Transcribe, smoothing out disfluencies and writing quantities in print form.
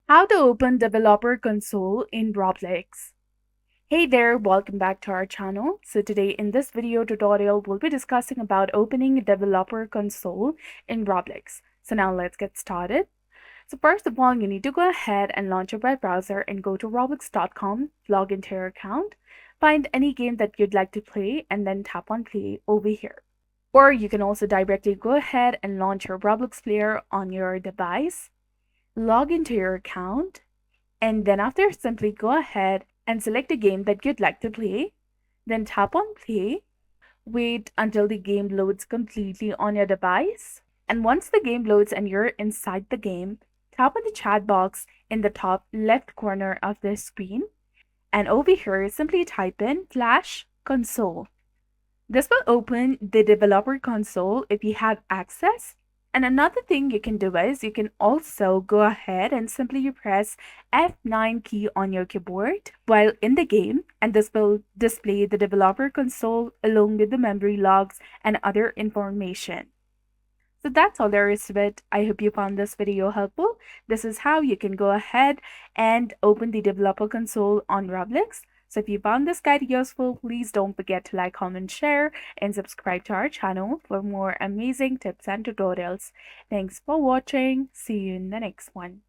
How to open Developer Console in Roblox. Hey there, welcome back to our channel. So today in this video tutorial, we'll be discussing about opening Developer Console in Roblox. So now let's get started. So first of all, you need to go ahead and launch your web browser and go to roblox.com, log into your account, find any game that you'd like to play, and then tap on play over here. Or you can also directly go ahead and launch your Roblox player on your device, log into your account, and then after simply go ahead and select a game that you'd like to play, then tap on play, wait until the game loads completely on your device, and once the game loads and you're inside the game, tap on the chat box in the top left corner of the screen, and over here simply type in /console. This will open the developer console if you have access. And another thing you can do is you can also go ahead and simply press F9 key on your keyboard while in the game, and this will display the developer console along with the memory logs and other information. So that's all there is to it. I hope you found this video helpful. This is how you can go ahead and open the developer console on Roblox. So if you found this guide useful, please don't forget to like, comment, share, and subscribe to our channel for more amazing tips and tutorials. Thanks for watching. See you in the next one.